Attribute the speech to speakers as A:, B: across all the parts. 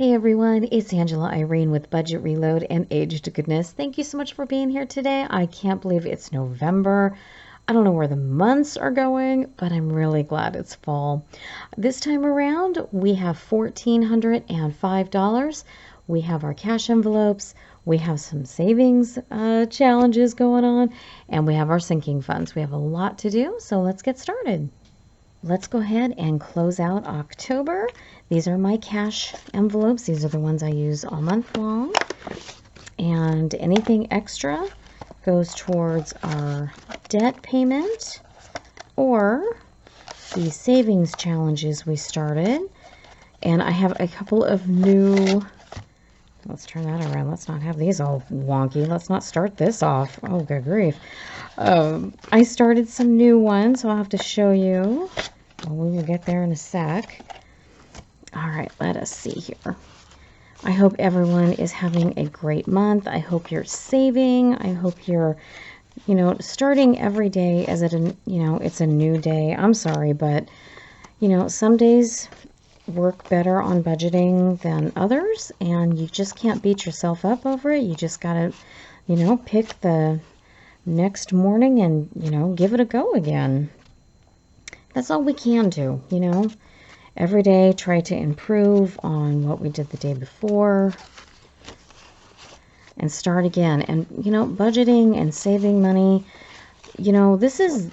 A: Hey everyone, it's Angela Irene with Budget Reload and Aged Goodness. Thank you so much for being here today. I can't believe it's November. I don't know where the months are going, but I'm really glad it's fall. This time around, we have $1,405. We have our cash envelopes, we have some savings challenges going on, and we have our sinking funds. We have a lot to do, so let's get started. Let's go ahead and close out October. These are my cash envelopes. These are the ones I use all month long. And anything extra goes towards our debt payment or the savings challenges we started. And I have a couple of new, let's turn that around. Let's not have these all wonky. Let's not start this off. Oh, good grief. I started some new ones, so I'll have to show you. Well, we will get there in a sec. All right, let us see here. I hope everyone is having a great month. I hope you're saving. I hope you're, starting every day as it's a new day. I'm sorry, but, some days work better on budgeting than others, and you just can't beat yourself up over it. You just got to, pick the next morning and, give it a go again. That's all we can do, Every day, try to improve on what we did the day before and start again. And, budgeting and saving money, this is,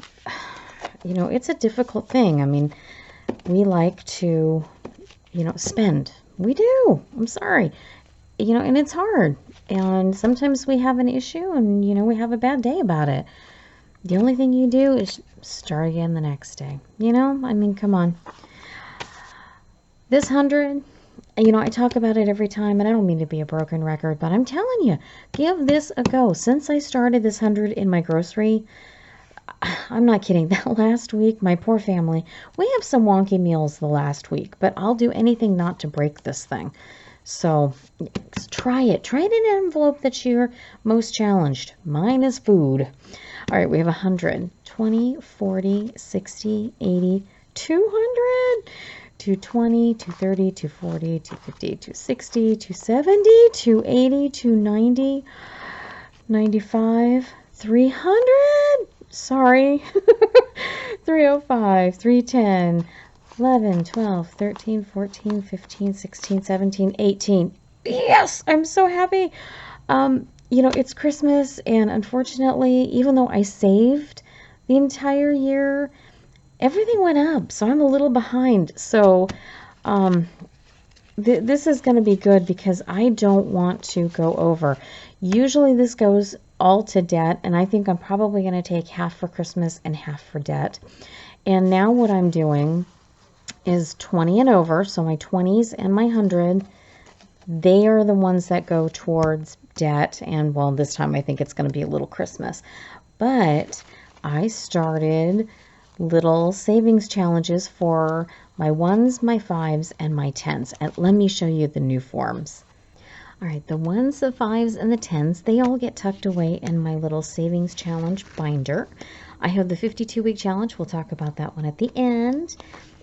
A: it's a difficult thing. I mean, we like to, spend. We do. I'm sorry. And it's hard. And sometimes we have an issue and, we have a bad day about it. The only thing you do is start again the next day. I mean, come on. This 100, I talk about it every time, and I don't mean to be a broken record, but I'm telling you, give this a go. Since I started this 100 in my grocery, I'm not kidding. That last week, my poor family, we have some wonky meals the last week, but I'll do anything not to break this thing. So try it. Try it in an envelope that you're most challenged. Mine is food. All right, we have 100, 20, 40, 60, 80, 200, 220, 230, 240, 250, 260, 270, 280, 290, 95, 300. Sorry. 305, 310, 11, 12, 13, 14, 15, 16, 17, 18. Yes, I'm so happy. It's Christmas, and unfortunately, even though I saved the entire year, everything went up, so I'm a little behind. So this is going to be good because I don't want to go over. Usually this goes all to debt, and I think I'm probably going to take half for Christmas and half for debt. And now what I'm doing is 20 and over, so my 20s and my 100, they are the ones that go towards debt. And well, this time I think it's going to be a little Christmas. But I started little savings challenges for my 1s, my 5s, and my 10s. And let me show you the new forms. All right, the 1s, the 5s, and the 10s, they all get tucked away in my little savings challenge binder. I have the 52-week challenge. We'll talk about that one at the end.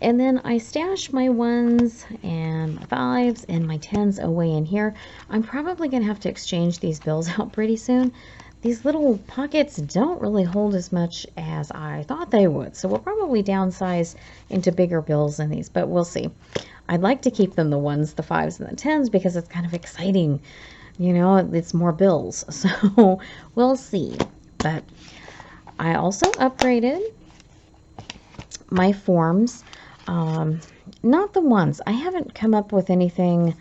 A: And then I stash my 1s and my 5s and my 10s away in here. I'm probably going to have to exchange these bills out pretty soon. These little pockets don't really hold as much as I thought they would. So we'll probably downsize into bigger bills in these, but we'll see. I'd like to keep them the 1s, the 5s, and the 10s because it's kind of exciting. It's more bills. So we'll see. But I also upgraded my forms. Not the ones. I haven't come up with anything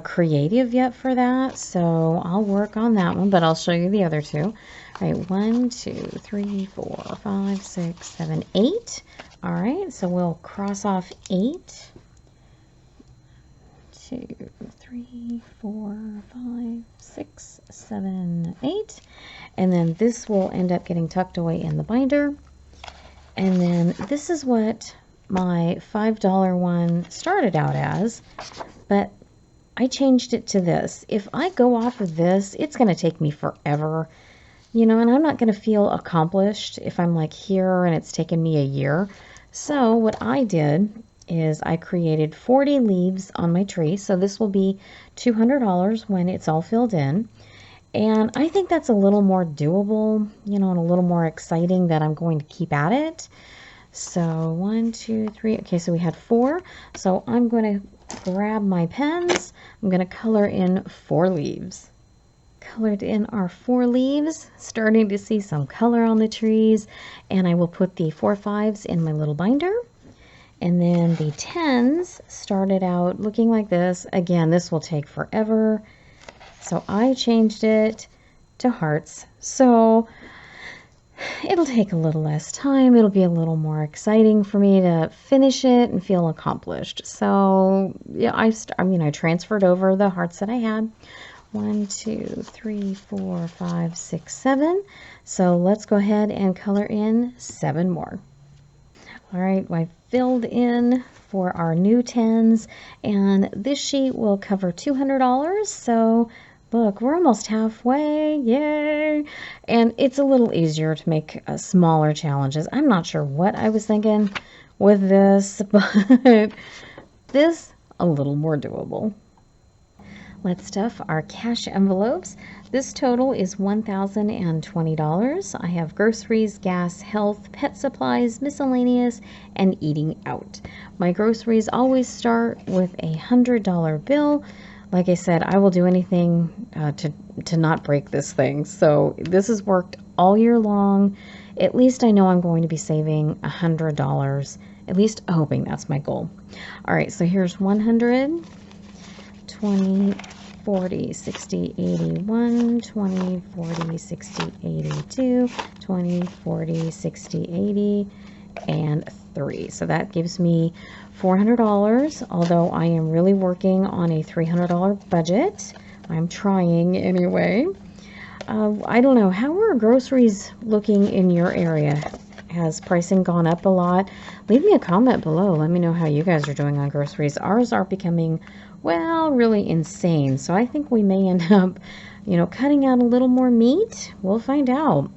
A: creative yet for that, so I'll work on that one, but I'll show you the other two. All right, 1, 2, 3, 4, 5, 6, 7, 8. All right, so we'll cross off 8. 2, 3, 4, 5, 6, 7, 8. And then this will end up getting tucked away in the binder. And then this is what my $5 one started out as, but I changed it to this. If I go off of this, it's going to take me forever, and I'm not going to feel accomplished if I'm like here and it's taken me a year. So what I did is I created 40 leaves on my tree. So this will be $200 when it's all filled in. And I think that's a little more doable, you know, and a little more exciting that I'm going to keep at it. So 1, 2, 3. Okay, so we had 4. So I'm going to grab my pens. I'm going to color in 4 leaves. Colored in our 4 leaves, starting to see some color on the trees. And I will put the 4 5s in my little binder. And then the 10s started out looking like this. Again, this will take forever. So I changed it to hearts. So it'll take a little less time. It'll be a little more exciting for me to finish it and feel accomplished. So yeah, I transferred over the hearts that I had. 1, 2, 3, 4, 5, 6, 7. So let's go ahead and color in 7 more. All right, I filled in for our new 10s, and this sheet will cover $200. So look, we're almost halfway, yay! And it's a little easier to make smaller challenges. I'm not sure what I was thinking with this, but this a little more doable. Let's stuff our cash envelopes. This total is $1,020. I have groceries, gas, health, pet supplies, miscellaneous, and eating out. My groceries always start with a $100 bill. Like I said, I will do anything to not break this thing. So this has worked all year long. At least I know I'm going to be saving $100. At least hoping that's my goal. All right, so here's 100. 20, 40, 60, 81, 20, 40, 60, 82, 20, 40, 60, 80, and 3. So that gives me $400, although I am really working on a $300 budget. I'm trying anyway. I don't know, how are groceries looking in your area? Has pricing gone up a lot? Leave me a comment below. Let me know how you guys are doing on groceries. Ours are becoming, well, really insane. So I think we may end up, cutting out a little more meat. We'll find out.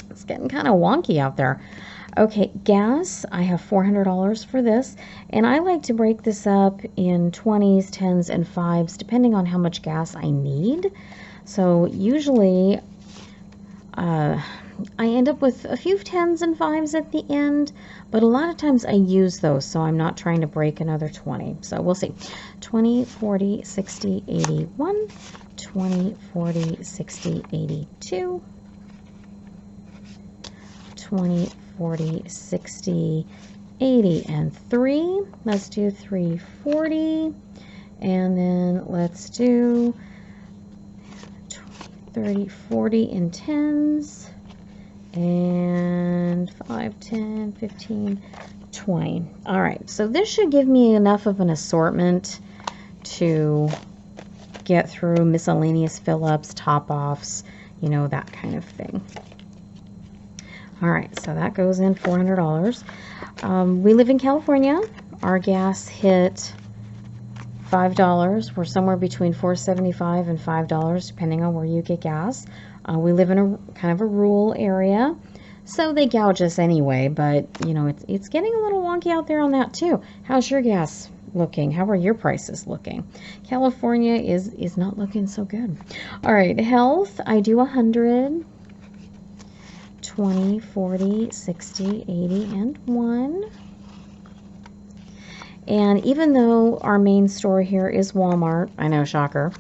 A: It's getting kind of wonky out there. Okay, gas. I have $400 for this. And I like to break this up in 20s, 10s, and 5s, depending on how much gas I need. So usually, I end up with a few 10s and 5s at the end, but a lot of times I use those, so I'm not trying to break another 20. So we'll see. 20, 40, 60, 81, 20, 40, 60, 82, 20, 40, 60, 80, and 3. Let's do 340, and then let's do 30, 40 in 10s, and 5, 10, 15, 20. All right, so this should give me enough of an assortment to get through miscellaneous fill-ups, top-offs, that kind of thing. All right, so that goes in $400. We live in California. Our gas hit $5. We're somewhere between $4.75 and $5, depending on where you get gas. We live in a kind of a rural area, so they gouge us anyway, but it's getting a little wonky out there on that too. How's your gas looking? How are your prices looking? California is not looking so good. All right, health, I do 100, 20, 40, 60, 80, and 1. And even though our main store here is Walmart, I know, shocker,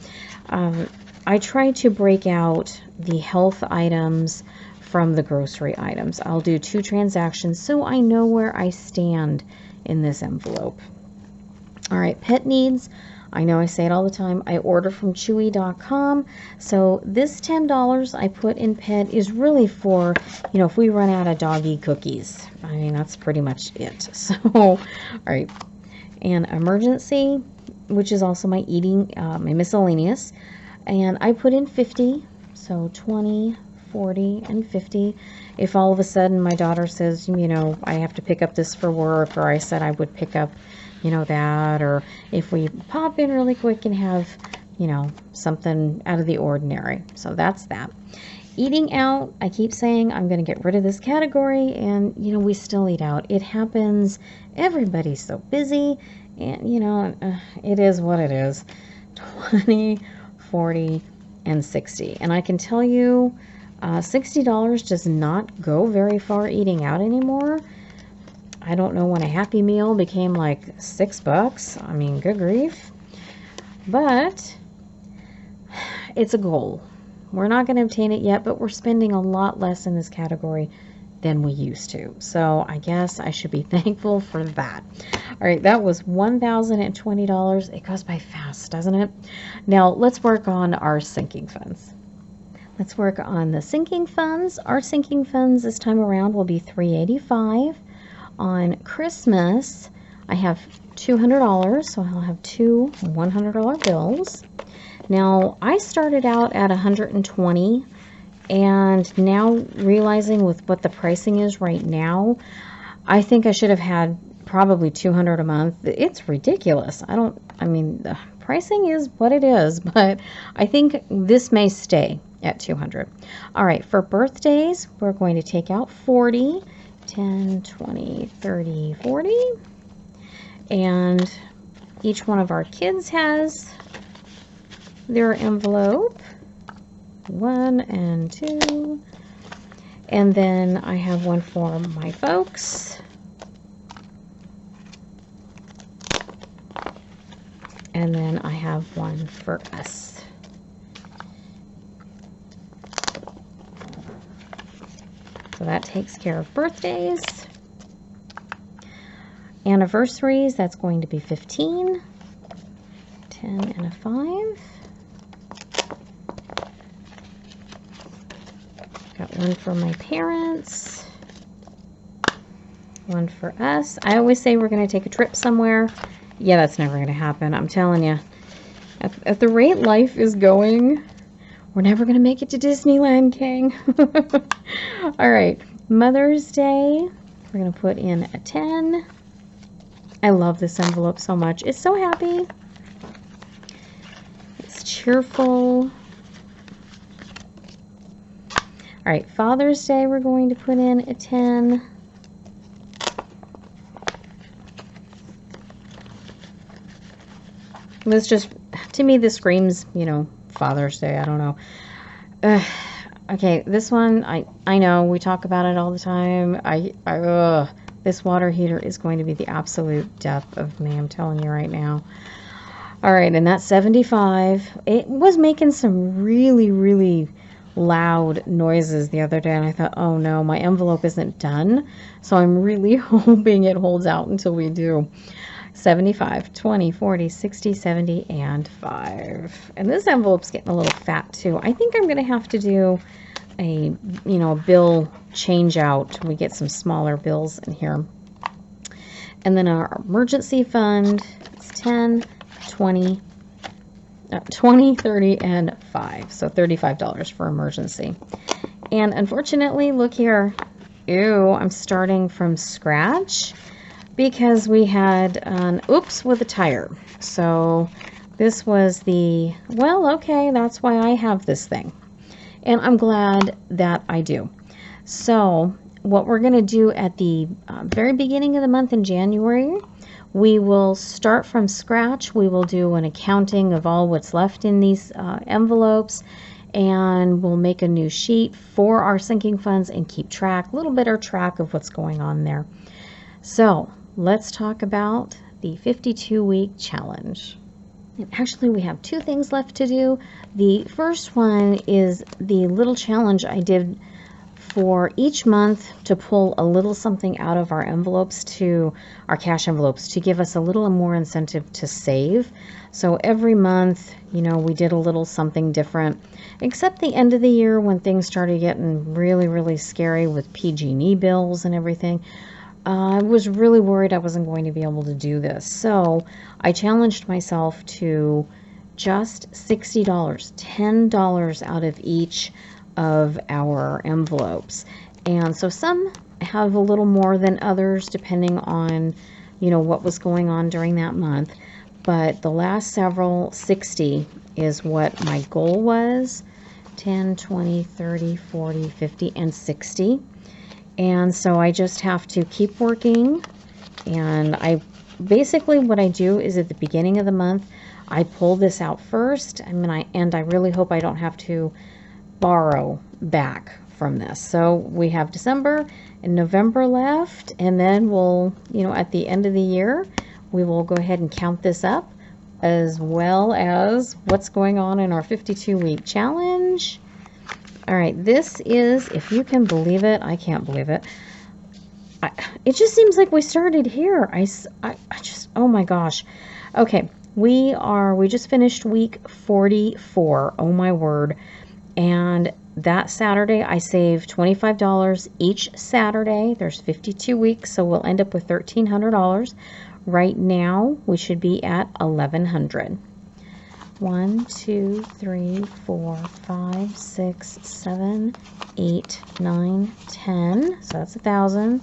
A: I try to break out the health items from the grocery items. I'll do 2 transactions so I know where I stand in this envelope. All right, pet needs. I know I say it all the time. I order from Chewy.com. So this $10 I put in pet is really for, if we run out of doggy cookies. I mean, that's pretty much it. So, all right. And emergency, which is also my eating, my miscellaneous. And I put in 50, so 20, 40, and 50. If all of a sudden my daughter says, I have to pick up this for work, or I said I would pick up, that, or if we pop in really quick and have, something out of the ordinary. So that's that. Eating out, I keep saying I'm going to get rid of this category, and we still eat out. It happens. Everybody's so busy, and it is what it is. 20, 40, and 60. And I can tell you, $60 does not go very far eating out anymore. I don't know when a Happy Meal became like $6. I mean, good grief. But it's a goal. We're not going to obtain it yet, but we're spending a lot less in this category than we used to. So I guess I should be thankful for that. All right, that was $1,020. It goes by fast, doesn't it? Now let's work on our sinking funds. Let's work on the sinking funds. Our sinking funds this time around will be $385. On Christmas, I have $200, so I'll have two $100 bills. Now, I started out at $120, and now realizing with what the pricing is right now, I think I should have had probably $200 a month. It's ridiculous. I mean, the pricing is what it is, but I think this may stay at $200. All right, for birthdays, we're going to take out $40, 10, 20, 30, 40, and each one of our kids has their envelope, 1 and 2, and then I have one for my folks, and then I have one for us. So that takes care of birthdays. Anniversaries, that's going to be 15, 10 and a 5. Got one for my parents, one for us. I always say we're going to take a trip somewhere. Yeah, that's never going to happen. I'm telling you. At the rate life is going, we're never going to make it to Disneyland, King. All right, Mother's Day, we're going to put in a 10. I love this envelope so much. It's so happy. It's cheerful. All right, Father's Day, we're going to put in a 10. This just, to me, this screams, Father's Day. I don't know. Okay, this one, I know, we talk about it all the time. This water heater is going to be the absolute death of me, I'm telling you right now. All right, and that's 75. It was making some really, really loud noises the other day, and I thought, oh no, my envelope isn't done, so I'm really hoping it holds out until we do. 75, 20, 40, 60, 70, and 5. And this envelope's getting a little fat too. I think I'm going to have to do a, bill change out. We get some smaller bills in here. And then our emergency fund, it's 10, 20, 30, and 5. So $35 for emergency. And unfortunately, look here. Ew, I'm starting from scratch because we had an oops with a tire. So this was okay, that's why I have this thing. And I'm glad that I do. So what we're going to do at the very beginning of the month in January, we will start from scratch. We will do an accounting of all what's left in these envelopes, and we'll make a new sheet for our sinking funds and keep track, a little bit of track of what's going on there. So let's talk about the 52-week challenge. And actually, we have two things left to do. The first one is the little challenge I did for each month to pull a little something out of our envelopes, to our cash envelopes, to give us a little more incentive to save. So every month, we did a little something different, except the end of the year when things started getting really, really scary with PG&E bills and everything. I was really worried I wasn't going to be able to do this. So I challenged myself to just $60, $10 out of each of our envelopes. And so some have a little more than others depending on, what was going on during that month. But the last several, 60 is what my goal was. 10, 20, 30, 40, 50, and 60. And so I just have to keep working. And I basically what I do is at the beginning of the month, I pull this out first. I really hope I don't have to borrow back from this. So we have December and November left, and then we'll, at the end of the year, we will go ahead and count this up, as well as what's going on in our 52-week challenge. All right, this is, if you can believe it, I can't believe it. It just seems like we started here. I just, oh my gosh. Okay, we just finished week 44. Oh my word. And that Saturday, I saved $25 each Saturday. There's 52 weeks, so we'll end up with $1,300. Right now, we should be at $1,100. 1, 2, 3, 4, 5, 6, 7, 8, 9, 10. So that's 1,000.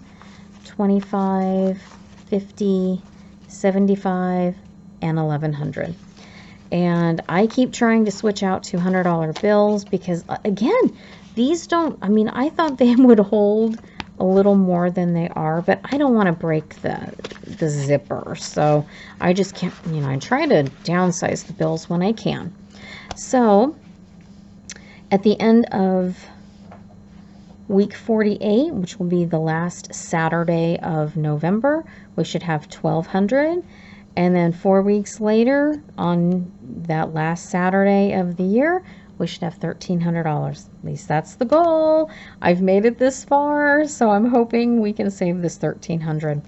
A: 25, 50, 75, and 1,100. And I keep trying to switch out $200 bills because, again, these don't, I thought they would hold a little more than they are, but I don't want to break the zipper. So I just can't, I try to downsize the bills when I can. So at the end of week 48, which will be the last Saturday of November, we should have $1,200. And then 4 weeks later, on that last Saturday of the year, we should have $1,300. At least that's the goal. I've made it this far, so I'm hoping we can save this $1,300.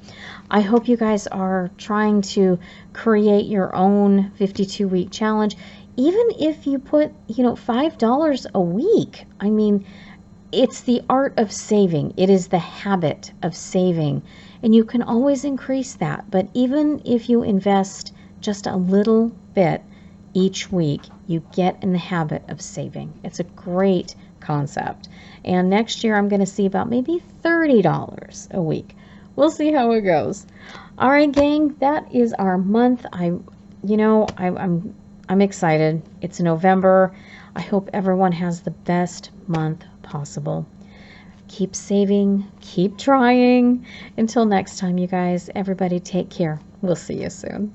A: I hope you guys are trying to create your own 52-week challenge. Even if you put, $5 a week. It's the art of saving. It is the habit of saving. And you can always increase that. But even if you invest just a little bit each week, you get in the habit of saving. It's a great concept. And next year, I'm going to see about maybe $30 a week. We'll see how it goes. All right, gang, that is our month. I'm excited. It's November. I hope everyone has the best month possible. Keep saving, keep trying. Until next time, you guys, everybody take care. We'll see you soon.